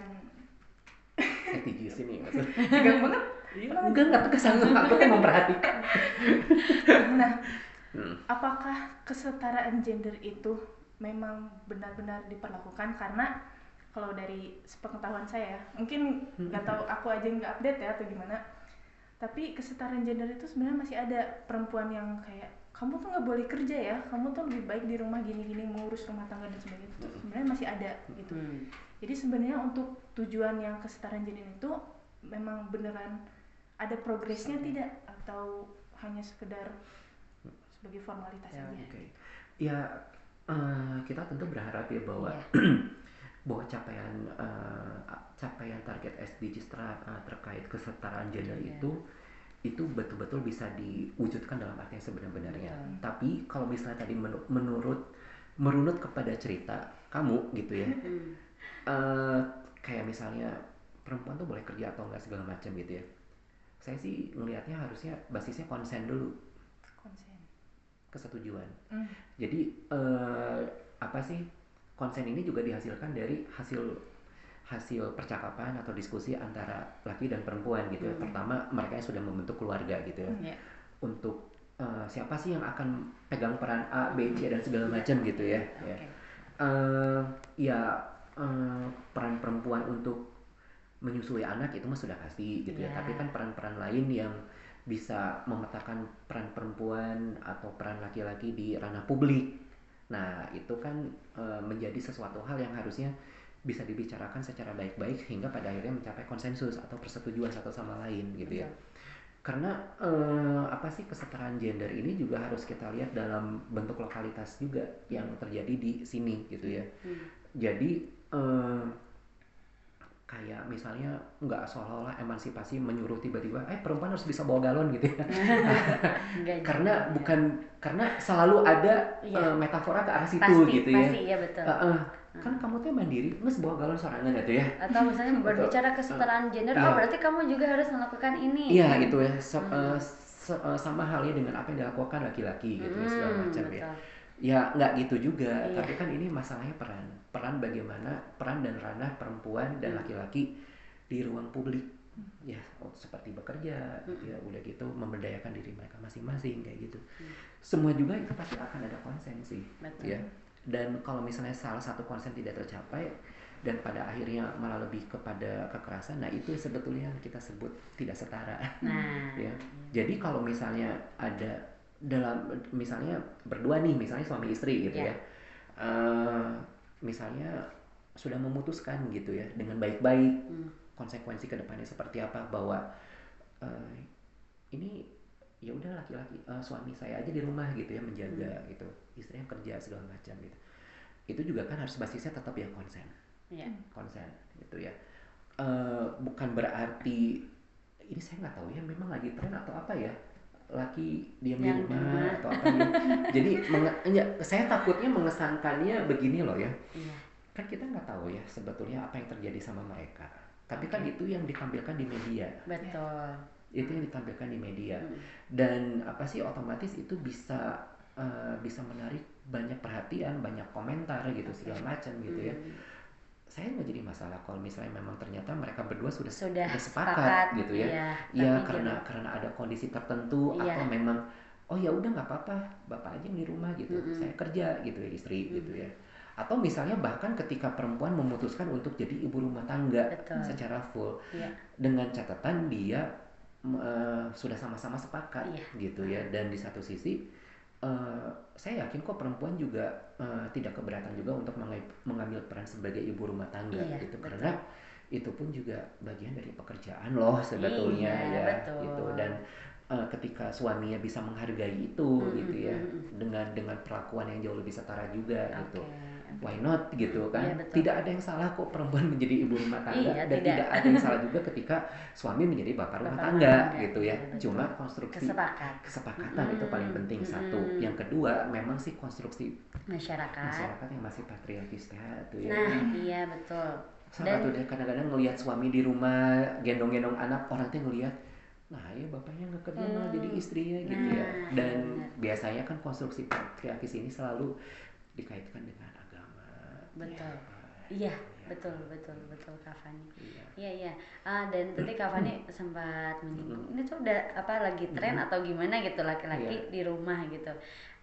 Speaker 3: SDGs ini maksudnya.
Speaker 2: tegang banget.
Speaker 3: Enggak kesanggup, aku kan memperhatikan.
Speaker 2: Nah, apakah kesetaraan gender itu memang benar-benar diperlakukan? Karena kalau dari sepengetahuan saya, mungkin nggak tahu aku aja nggak update ya atau gimana, tapi kesetaraan gender itu sebenarnya masih ada perempuan yang kayak kamu tuh nggak boleh kerja ya, kamu tuh lebih baik di rumah gini-gini mengurus rumah tangga dan sebagainya, itu sebenarnya masih ada gitu. Jadi sebenarnya untuk tujuan yang kesetaraan gender itu memang beneran ada progresnya tidak, atau hanya sekedar sebagai formalitas saja?
Speaker 3: Okay. Ya, kita tentu berharap ya bahwa bahwa capaian target SDGs terkait kesetaraan gender itu betul-betul bisa diwujudkan dalam arti yang sebenar-benarnya. Tapi kalau misalnya tadi merunut kepada cerita kamu gitu ya, kayak misalnya perempuan tuh boleh kerja atau enggak segala macam gitu ya. Saya sih melihatnya harusnya basisnya konsen dulu. Kesetujuan. Jadi apa sih, konsen ini juga dihasilkan dari hasil percakapan atau diskusi antara laki dan perempuan gitu ya. Pertama mereka yang sudah membentuk keluarga gitu ya. Untuk siapa sih yang akan pegang peran A, B, C dan segala macam gitu ya. Peran perempuan untuk menyusui anak itu mah sudah pasti gitu ya. Tapi kan peran-peran lain yang bisa memetakan peran perempuan atau peran laki-laki di ranah publik. Nah, itu kan menjadi sesuatu hal yang harusnya bisa dibicarakan secara baik-baik hingga pada akhirnya mencapai konsensus atau persetujuan satu sama lain gitu ya. karena apa sih, kesetaraan gender ini juga harus kita lihat dalam bentuk lokalitas juga yang terjadi di sini gitu ya. Jadi kayak misalnya nggak seolah-olah emansipasi menyuruh tiba-tiba perempuan harus bisa bawa galon gitu ya. Karena selalu ada metafora ke arah situ
Speaker 1: pasti,
Speaker 3: gitu ya.
Speaker 1: Pasti, ya betul.
Speaker 3: Kan kamu tuh mandiri, nges bawa galon sorangan gitu ya.
Speaker 1: Atau misalnya berbicara kesetaraan gender, berarti kamu juga harus melakukan ini.
Speaker 3: Iya gitu ya. Sama halnya dengan apa yang dilakukan laki-laki gitu ya, segala macam
Speaker 1: betul.
Speaker 3: ya. Ya nggak gitu juga, tapi kan ini masalahnya peran bagaimana peran dan ranah perempuan dan laki-laki di ruang publik ya, seperti bekerja gitu ya, udah gitu memberdayakan diri mereka masing-masing kayak gitu. Semua juga itu pasti akan ada konsen sih.
Speaker 1: Betul.
Speaker 3: Ya, dan kalau misalnya salah satu konsen tidak tercapai dan pada akhirnya malah lebih kepada kekerasan, nah itu sebetulnya yang kita sebut tidak setara. Ya, jadi kalau misalnya ada dalam misalnya berdua nih, misalnya suami istri gitu ya, misalnya sudah memutuskan gitu ya dengan baik-baik, konsekuensi kedepannya seperti apa, bahwa ini ya udah laki-laki suami saya aja di rumah gitu ya menjaga gitu, istrinya kerja segala macam gitu, itu juga kan harus basisnya tetap ya konsen, konsen gitu ya. Bukan berarti ini saya nggak tahu ya, memang lagi tren atau apa ya, laki diam di rumah atau apa ya. Jadi saya takutnya mengesankannya begini loh ya. Kan kita nggak tahu ya sebetulnya apa yang terjadi sama mereka. Tapi kan itu yang ditampilkan di media.
Speaker 1: Betul.
Speaker 3: Itu yang ditampilkan di media. Dan apa sih, otomatis itu bisa menarik banyak perhatian, banyak komentar gitu, segala macam gitu ya. Saya nggak jadi masalah kalau misalnya memang ternyata mereka berdua sudah sepakat gitu ya. Ya karena ada kondisi tertentu atau memang ya udah nggak apa-apa, bapak aja yang di rumah gitu, saya kerja gitu ya, istri gitu ya. Atau misalnya bahkan ketika perempuan memutuskan untuk jadi ibu rumah tangga secara full, dengan catatan dia sudah sama-sama sepakat gitu ya. Dan di satu sisi saya yakin kok perempuan juga tidak keberatan juga untuk mengambil peran sebagai ibu rumah tangga gitu, karena itu pun juga bagian dari pekerjaan loh sebetulnya gitu. Dan ketika suaminya bisa menghargai itu gitu ya, dengan perlakuan yang jauh lebih setara juga gitu, why not gitu kan. Tidak ada yang salah kok perempuan menjadi ibu rumah tangga, dan tidak ada yang salah juga ketika suami menjadi bapak rumah tangga gitu ya. Cuma konstruksi kesepakatan itu paling penting, satu. Yang kedua memang sih konstruksi masyarakat yang masih patriarkis tuh ya.
Speaker 1: Nah iya betul.
Speaker 3: Salah tuh deh, kadang-kadang ngelihat suami di rumah gendong-gendong anak, orang tuh ngelihat, nah ya bapaknya nggak kerja malah jadi istrinya gitu ya. Dan biasanya kan konstruksi patriarkis ini selalu dikaitkan dengan agama.
Speaker 1: Betul. Iya, betul Kak Fani. Iya. Dan tadi Kak Fani sempat menyinggung ini tuh udah lagi tren atau gimana gitu, laki-laki di rumah gitu.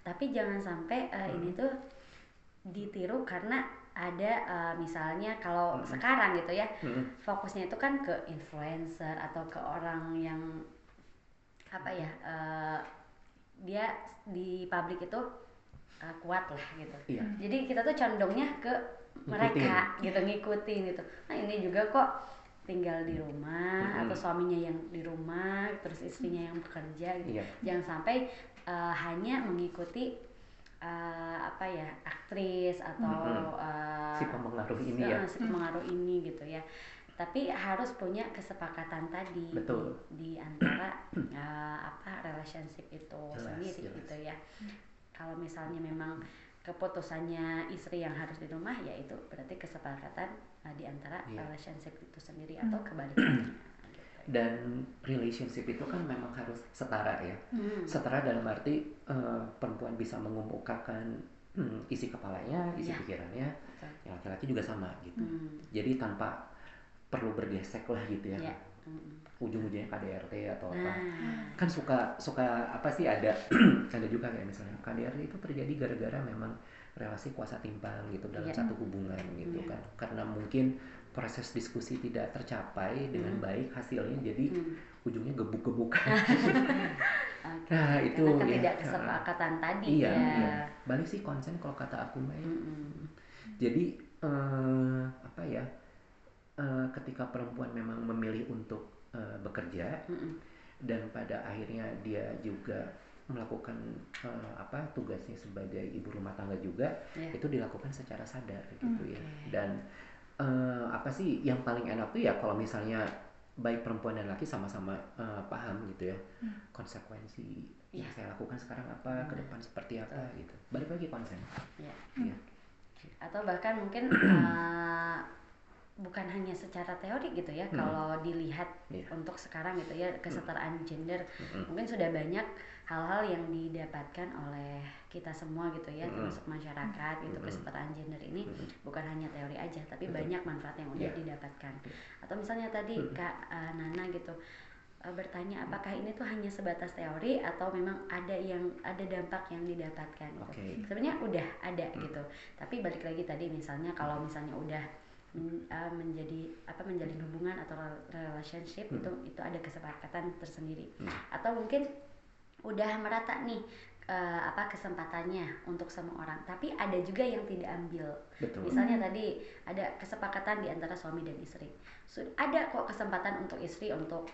Speaker 1: Tapi jangan sampai ini tuh ditiru karena ada misalnya kalau sekarang gitu ya, fokusnya itu kan ke influencer atau ke orang yang dia di publik itu kuat lah gitu. Jadi kita tuh condongnya ke mereka gitu, ngikutin gitu. Nah ini juga kok tinggal di rumah atau suaminya yang di rumah terus istrinya yang bekerja gitu. Jangan sampai hanya mengikuti aktris atau
Speaker 3: si pengaruh ini
Speaker 1: si pengaruh ini gitu ya. Tapi harus punya kesepakatan tadi di antara relationship itu sendiri gitu ya. Kalau misalnya memang keputusannya istri yang harus di rumah, ya itu berarti kesepakatan di antara relationship itu sendiri atau kebalikannya.
Speaker 3: Dan relationship itu kan memang harus setara ya. Setara dalam arti perempuan bisa mengemukakan isi kepalanya, isi pikirannya, yang laki-laki juga sama gitu. Jadi tanpa perlu bergesek lah gitu ya. Ujung-ujungnya KDRT atau apa. Kan suka apa sih, ada ada juga kayak misalnya KDRT itu terjadi gara-gara memang relasi kuasa timpang gitu dalam satu hubungan gitu kan. Karena mungkin proses diskusi tidak tercapai dengan baik hasilnya, jadi ujungnya gebuk-gebukan. Nah itu
Speaker 1: karena ketidaksepakatan tadi
Speaker 3: iya. Balik sih konsen kalau kata aku Mai. Jadi ketika perempuan memang memilih untuk bekerja, dan pada akhirnya dia juga melakukan tugasnya sebagai ibu rumah tangga juga, itu dilakukan secara sadar gitu ya. Dan apa sih yang paling enak tuh ya kalau misalnya baik perempuan dan laki sama-sama paham gitu ya konsekuensi yang saya lakukan sekarang apa, ke depan seperti apa gitu. Balik lagi konsen.
Speaker 1: Atau bahkan mungkin bukan hanya secara teori gitu ya, kalau dilihat untuk sekarang gitu ya, kesetaraan gender mungkin sudah banyak hal-hal yang didapatkan oleh kita semua gitu ya, termasuk masyarakat itu. Kesetaraan gender ini bukan hanya teori aja, tapi banyak manfaat yang udah didapatkan. Atau misalnya tadi Kak Nana gitu bertanya apakah ini tuh hanya sebatas teori atau memang ada dampak yang didapatkan gitu. Sebenarnya udah ada gitu, tapi balik lagi tadi misalnya kalau misalnya udah menjalin hubungan atau relationship itu ada kesepakatan tersendiri. Atau mungkin udah merata nih kesempatannya untuk semua orang, tapi ada juga yang tidak ambil. Misalnya tadi ada kesepakatan di antara suami dan istri, ada kok kesempatan untuk istri untuk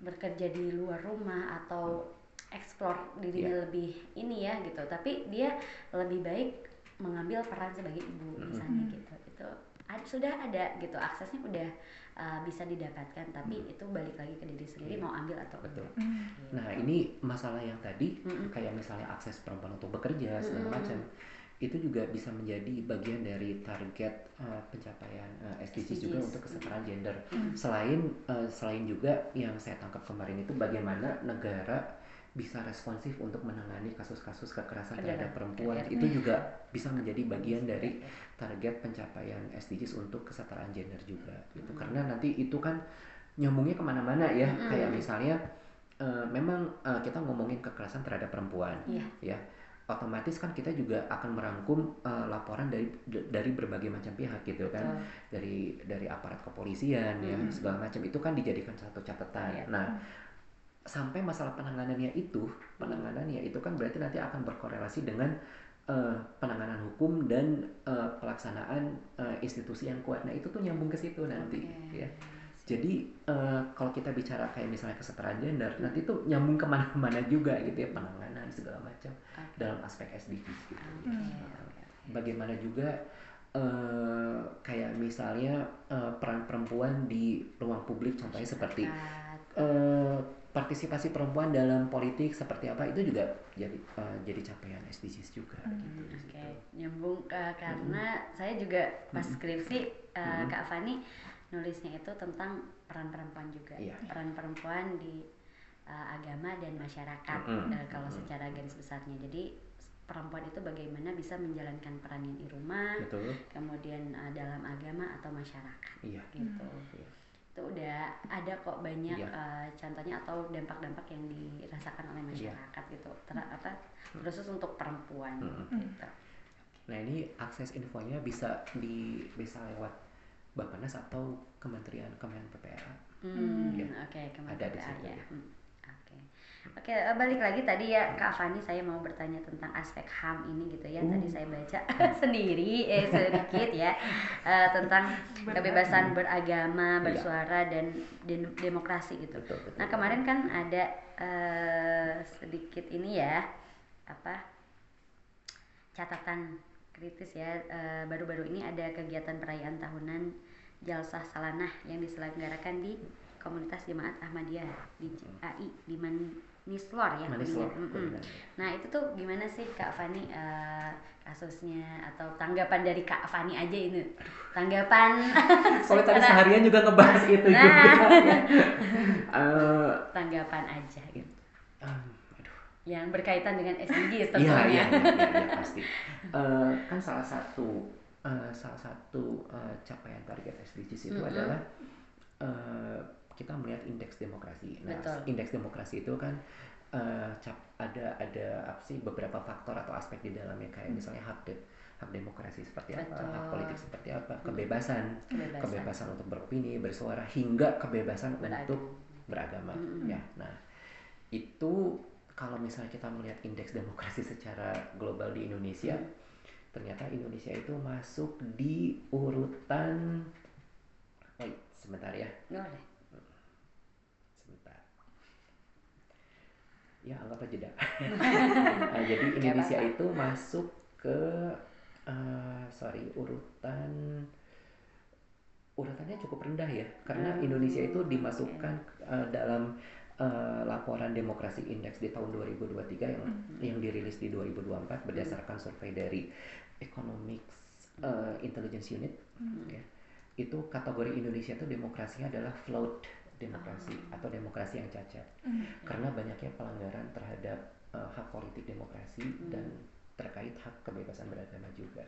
Speaker 1: bekerja di luar rumah atau explore dirinya lebih ini ya gitu, tapi dia lebih baik mengambil peran sebagai ibu misalnya gitu. Itu sudah ada gitu, aksesnya udah bisa didapatkan, tapi itu balik lagi ke diri sendiri mau ambil atau
Speaker 3: enggak. Nah ini masalah yang tadi kayak misalnya akses perempuan untuk bekerja segala macam, itu juga bisa menjadi bagian dari target pencapaian SDGs juga untuk kesetaraan gender. Selain juga yang saya tangkap kemarin itu bagaimana negara bisa responsif untuk menangani kasus-kasus kekerasan terhadap perempuan. Itu juga bisa menjadi bagian dari target pencapaian SDGs untuk kesetaraan gender juga gitu. Karena nanti itu kan nyambungnya kemana-mana ya. Kayak misalnya memang kita ngomongin kekerasan terhadap perempuan ya, otomatis kan kita juga akan merangkum laporan dari berbagai macam pihak gitu kan, dari aparat kepolisian ya segala macam, itu kan dijadikan satu catatan. Nah sampai masalah penanganannya itu kan berarti nanti akan berkorelasi dengan penanganan hukum dan pelaksanaan institusi yang kuat. Nah itu tuh nyambung ke situ nanti ya. Jadi kalau kita bicara kayak misalnya kesetaraan gender, nanti tuh nyambung kemana-mana juga gitu ya, penanganan segala macam dalam aspek SDGs gitu. Bagaimana juga kayak misalnya peran perempuan di ruang publik, contohnya seperti partisipasi perempuan dalam politik seperti apa, itu juga jadi capaian SDGs juga gitu.
Speaker 1: Nyambung karena saya juga pas skripsi Kak Fani nulisnya itu tentang peran perempuan juga, peran perempuan di agama dan masyarakat kalau secara garis besarnya. Jadi perempuan itu bagaimana bisa menjalankan perannya di rumah, kemudian dalam agama atau masyarakat gitu. Itu udah ada kok banyak contohnya atau dampak-dampak yang dirasakan oleh masyarakat gitu, khusus untuk perempuan gitu.
Speaker 3: Nah ini akses infonya bisa lewat Bappenas atau Kementerian PPRA.
Speaker 1: Kementerian PPRA ya. Oke, balik lagi tadi ya Kak Fani, saya mau bertanya tentang aspek HAM ini gitu ya. Tadi saya baca sendiri sedikit ya tentang kebebasan beragama, bersuara dan demokrasi gitu. Nah kemarin kan ada sedikit ini ya catatan kritis ya, baru-baru ini ada kegiatan perayaan tahunan Jalsah Salanah yang diselenggarakan di komunitas Jemaat Ahmadiyah di AI di Manislor ya. Nah itu tuh gimana sih Kak Fani kasusnya, atau tanggapan dari Kak Fani aja ini, tanggapan
Speaker 3: soalnya tadi seharian juga ngebahas itu juga
Speaker 1: tanggapan aja gitu yang berkaitan dengan SDGs tentunya.
Speaker 3: Iya pasti. Kan salah satu capaian target SDGs itu adalah kita melihat indeks demokrasi. Nah, indeks demokrasi itu kan ada apa sih beberapa faktor atau aspek di dalamnya, kayak misalnya hak demokrasi seperti apa, hak politik seperti apa, kebebasan untuk beropini, bersuara, hingga kebebasan untuk beragama ya. Nah itu kalau misalnya kita melihat indeks demokrasi secara global di Indonesia, ternyata Indonesia itu masuk di urutan sebentar ya. ya anggaplah jeda. Jadi Indonesia itu masuk ke urutannya cukup rendah ya, karena Indonesia itu dimasukkan dalam laporan demokrasi indeks di tahun 2023 yang dirilis di 2024 berdasarkan survei dari Economics Intelligence Unit. Ya. Itu kategori Indonesia itu demokrasinya adalah flawed demokrasi atau demokrasi yang cacat, karena banyaknya pelanggaran terhadap hak politik demokrasi dan terkait hak kebebasan beragama juga.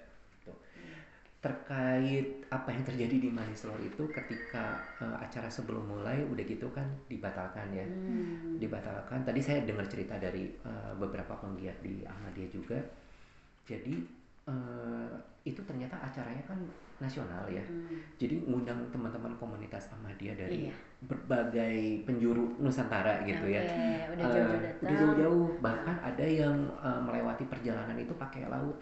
Speaker 3: Tuh. Terkait apa yang terjadi di Manislo itu ketika acara sebelum mulai udah gitu kan dibatalkan ya. Dibatalkan. Tadi saya dengar cerita dari beberapa penggiat di Ahmadiyah juga. Jadi itu ternyata acaranya kan nasional ya. Jadi ngundang teman-teman komunitas Ahmadiyah dari berbagai penjuru Nusantara gitu ya.
Speaker 1: Udah jauh-jauh datang.
Speaker 3: Udah jauh-jauh, bahkan ada yang melewati perjalanan itu pakai laut.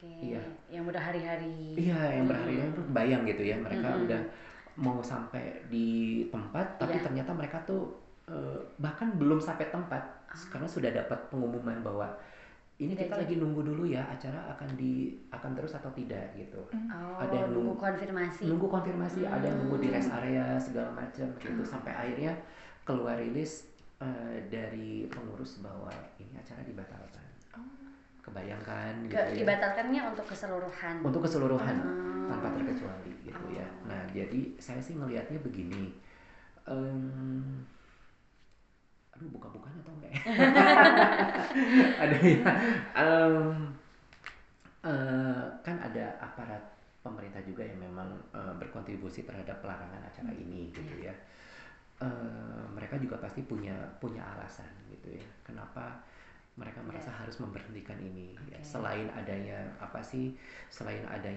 Speaker 1: Iya. Yang udah hari-hari.
Speaker 3: Iya, yang berhari-hari itu bayang gitu ya. Mereka udah mau sampai di tempat, tapi ternyata mereka tuh bahkan belum sampai tempat karena sudah dapat pengumuman bahwa ini kita lagi nunggu dulu ya, acara akan terus atau tidak gitu. Ada yang
Speaker 1: nunggu konfirmasi.
Speaker 3: Ada yang nunggu di rest area segala macam gitu sampai akhirnya keluar rilis dari pengurus bahwa ini acara dibatalkan. Kebayangkan gitu ya.
Speaker 1: Dibatalkannya untuk keseluruhan.
Speaker 3: Untuk keseluruhan tanpa terkecuali gitu ya. Nah, jadi saya sih ngelihatnya begini. Aduh, buka-bukaan atau enggak ya? Aduh ya. Kan ada aparat pemerintah juga yang memang berkontribusi terhadap pelarangan acara ini gitu ya. Mereka juga pasti punya alasan gitu ya. Kenapa mereka merasa harus memberhentikan ini ya. Selain adanya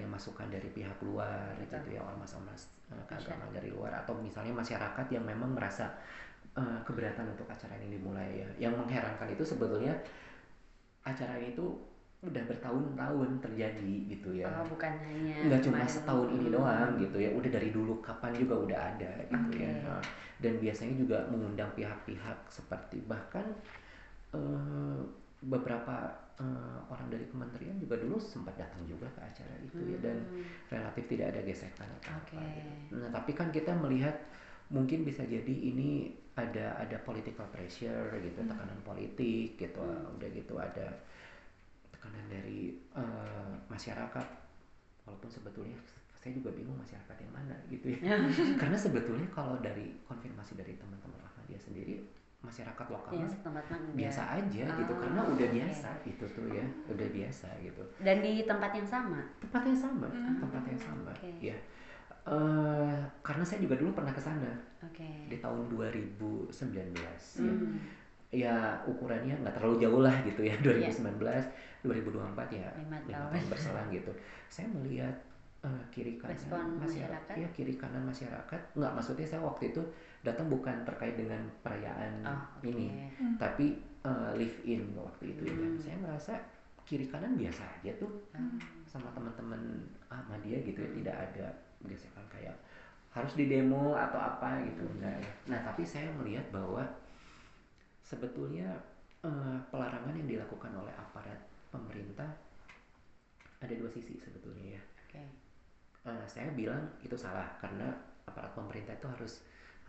Speaker 3: masukan dari pihak luar gitu ya, ormas-ormas keagamaan dari luar, atau misalnya masyarakat yang memang merasa keberatan untuk acara ini dimulai ya. Yang mengherankan itu sebetulnya acara ini tuh udah bertahun-tahun terjadi gitu ya.
Speaker 1: Bukan hanya
Speaker 3: nggak cuma setahun ini doang gitu ya, udah dari dulu kapan juga udah ada gitu ya. Dan biasanya juga mengundang pihak-pihak seperti bahkan beberapa orang dari kementerian juga dulu sempat datang juga ke acara itu ya, dan relatif tidak ada gesekan atau apa gitu. Nah, tapi kan kita melihat mungkin bisa jadi ini ada political pressure gitu, tekanan politik gitu. Udah gitu ada tekanan dari masyarakat, walaupun sebetulnya saya juga bingung masyarakat yang mana gitu ya. Karena sebetulnya kalau dari konfirmasi dari teman-teman Ahmadiyah sendiri, masyarakat lokalnya biasa aja gitu, karena udah biasa gitu tuh ya, udah biasa gitu.
Speaker 1: Dan di tempat yang sama.
Speaker 3: Ya. Karena saya juga dulu pernah ke sana di tahun 2019 ya. Ya ukurannya nggak terlalu jauh lah gitu ya, 2019, 2024 ya 5 tahun berselang gitu. Saya melihat kiri kanan masyarakat, ya kiri kanan masyarakat, nggak, maksudnya saya waktu itu datang bukan terkait dengan perayaan ini, tapi live in waktu itu ya. Dan saya merasa kiri kanan biasa aja tuh sama teman-teman Ahmadiyah gitu ya, tidak ada gesekan kayak harus di demo atau apa gitu, enggak ya. Nah, tapi saya melihat bahwa sebetulnya pelarangan yang dilakukan oleh aparat pemerintah ada dua sisi sebetulnya ya. Saya bilang itu salah, karena aparat pemerintah itu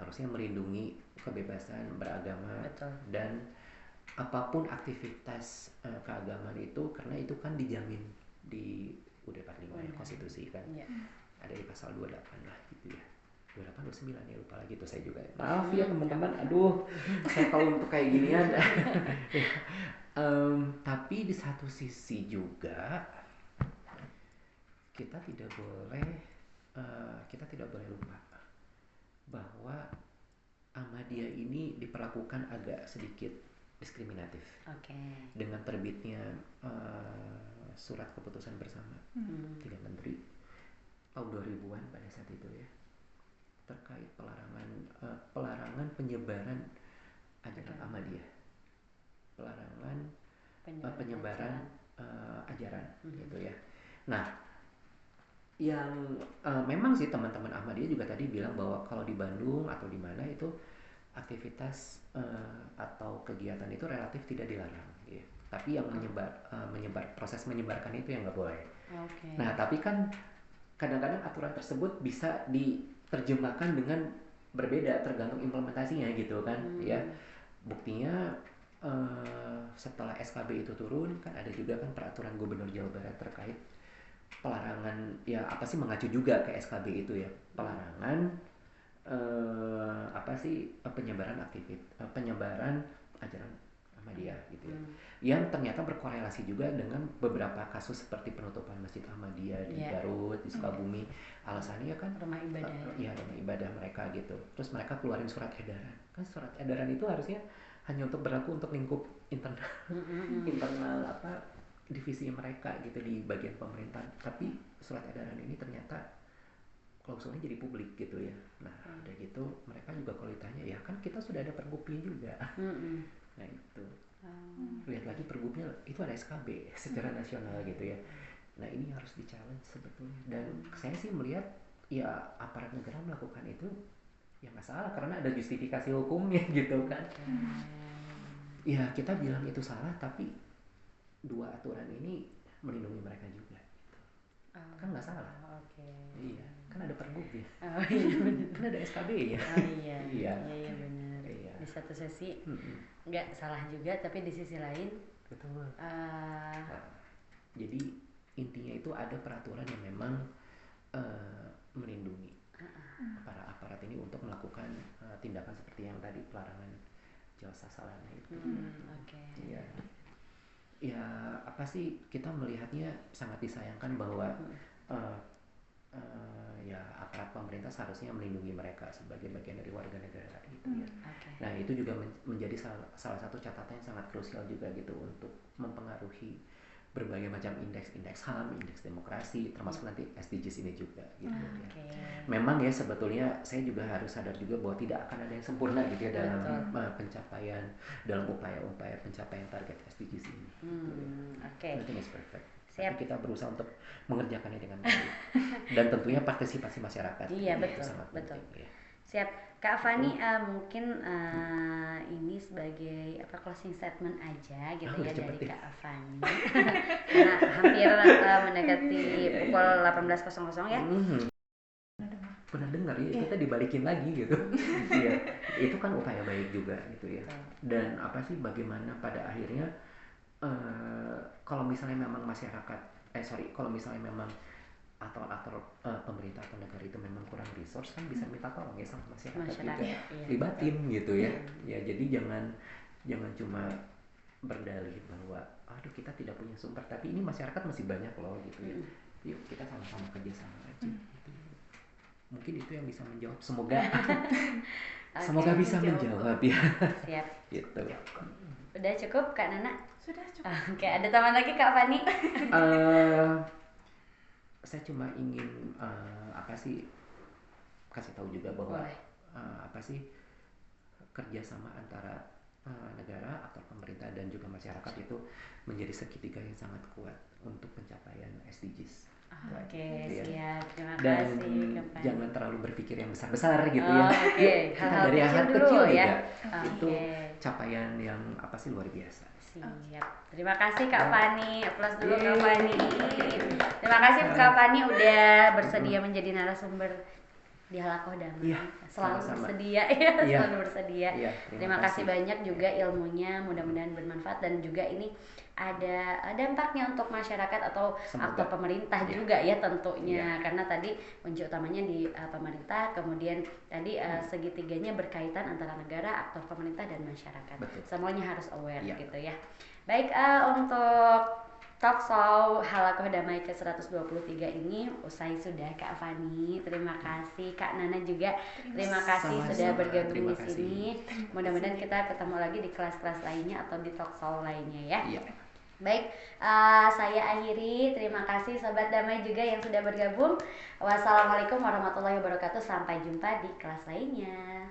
Speaker 3: harusnya melindungi kebebasan beragama.
Speaker 1: Betul.
Speaker 3: Dan apapun aktivitas keagamaan itu, karena itu kan dijamin di UUD 45 ya, konstitusi kan. Ada di pasal 28 lah gitu ya. 28 29 ya, lupa lagi tuh saya juga. Maaf ya teman-teman, aduh saya tahu untuk kayak ginian. Tapi di satu sisi juga kita tidak boleh lupa bahwa Ahmadiyah ini diperlakukan agak sedikit diskriminatif dengan terbitnya surat keputusan bersama 3 menteri tahun 2000-an pada saat itu ya, terkait pelarangan penyebaran ajaran Ahmadiyah, pelarangan penyebaran ajaran gitu ya. Nah, yang memang sih teman-teman Ahmadiyah juga tadi bilang bahwa kalau di Bandung atau di mana itu aktivitas atau kegiatan itu relatif tidak dilarang, ya. Tapi yang proses menyebarkan itu yang nggak boleh.
Speaker 1: Okay.
Speaker 3: Nah, tapi kan kadang-kadang aturan tersebut bisa diterjemahkan dengan berbeda tergantung implementasinya gitu kan, ya. Buktinya setelah SKB itu turun kan ada juga kan peraturan Gubernur Jawa Barat terkait pelarangan, ya apa sih mengacu juga ke SKB itu ya, pelarangan penyebaran ajaran Ahmadiyah gitu ya, yang ternyata berkorelasi juga dengan beberapa kasus seperti penutupan Masjid Ahmadiyah di Garut, di Sukabumi. Alasannya kan
Speaker 1: rumah ibadah,
Speaker 3: rumah ibadah mereka gitu. Terus mereka keluarin surat edaran. Kan surat edaran itu harusnya hanya untuk berlaku untuk lingkup internal divisi mereka gitu di bagian pemerintahan. Tapi surat edaran ini ternyata klausulnya jadi publik gitu ya. Nah, udah gitu mereka juga kalau ditanya, ya kan kita sudah ada pergubnya juga. Nah itu, lihat lagi pergubnya itu ada SKB secara nasional gitu ya. Nah ini harus di-challenge sebetulnya. Dan saya sih melihat ya aparat negara melakukan itu ya nggak salah karena ada justifikasi hukumnya gitu kan. Ya kita bilang itu salah, tapi dua aturan ini melindungi mereka juga. Kan nggak salah. Iya, kan ada pergub ya. Kan ada SKB ya.
Speaker 1: Iya benar.
Speaker 3: Iya.
Speaker 1: Di satu sisi nggak salah juga, tapi di sisi lain
Speaker 3: betul. Jadi intinya itu ada peraturan yang memang melindungi para aparat ini untuk melakukan tindakan seperti yang tadi pelarangan jasa salana itu. Iya. Ya apa sih, kita melihatnya sangat disayangkan bahwa ya aparat pemerintah seharusnya melindungi mereka sebagai bagian dari warga negara gitu ya. Nah itu juga menjadi salah satu catatan yang sangat krusial juga gitu untuk mempengaruhi berbagai macam indeks HAM, indeks demokrasi, termasuk nanti SDGs ini juga gitu ya. Memang ya sebetulnya saya juga harus sadar juga bahwa tidak akan ada yang sempurna gitu ya dalam pencapaian, dalam upaya-upaya pencapaian target SDGs ini. Nothing is perfect. Tapi kita berusaha untuk mengerjakannya dengan baik. Dan tentunya partisipasi masyarakat.
Speaker 1: Iya betul.
Speaker 3: Penting, ya.
Speaker 1: Siap. Kak Fani, mungkin ini sebagai closing statement aja gitu ya dari Kak Fani. Karena hampir mendekati pukul 18.00 ya.
Speaker 3: Pernah dengar ya, kita dibalikin lagi gitu. Ya, itu kan upaya baik juga gitu ya. Dan apa sih bagaimana pada akhirnya kalau misalnya memang kalau misalnya memang aktor pemerintah atau negara itu memang kurang resource kan bisa minta tolong ya sama masyarakat juga, libatin gitu ya. Ya jadi jangan cuma berdalih bahwa aduh kita tidak punya sumber, tapi ini masyarakat masih banyak loh gitu ya. Yuk kita sama-sama kerjasama aja gitu. Mungkin itu yang bisa menjawab, semoga bisa menjawab ya.
Speaker 1: Siap.
Speaker 3: Gitu.
Speaker 1: Udah cukup Kak Nana?
Speaker 2: Sudah cukup.
Speaker 1: Oke, ada tambahan lagi Kak Fani?
Speaker 3: Saya cuma ingin kasih tahu juga bahwa kerjasama antara negara atau pemerintah dan juga masyarakat itu menjadi segitiga yang sangat kuat untuk pencapaian SDGs.
Speaker 1: Siap. Terima
Speaker 3: dan
Speaker 1: kasih.
Speaker 3: Jangan terlalu berpikir yang besar-besar gitu ya. Kita dari hal kecil
Speaker 1: ya.
Speaker 3: juga. Itu capaian yang luar biasa.
Speaker 1: Siap. Terima kasih Kak Fani. Aplaus dulu Kak Fani. Terima kasih Kak Fani udah bersedia menjadi narasumber di Halakoh Damai. Selalu bersedia ya, selalu bersedia. Terima kasih banyak juga ilmunya, mudah-mudahan bermanfaat dan juga ini ada dampaknya untuk masyarakat atau aktor pemerintah juga ya tentunya, karena tadi kunci utamanya di pemerintah, kemudian tadi segitiganya berkaitan antara negara, aktor pemerintah dan masyarakat. Semuanya harus aware gitu ya. Baik, untuk Talk Show Halakoh Damai ke-123 ini usai sudah Kak Fani. Terima kasih Kak Nana juga. Terima kasih sudah bergabung di sini. Mudah-mudahan kita ketemu lagi di kelas-kelas lainnya atau di talk show lainnya ya. Baik, saya akhiri. Terima kasih Sobat Damai juga yang sudah bergabung. Wassalamualaikum warahmatullahi wabarakatuh. Sampai jumpa di kelas lainnya.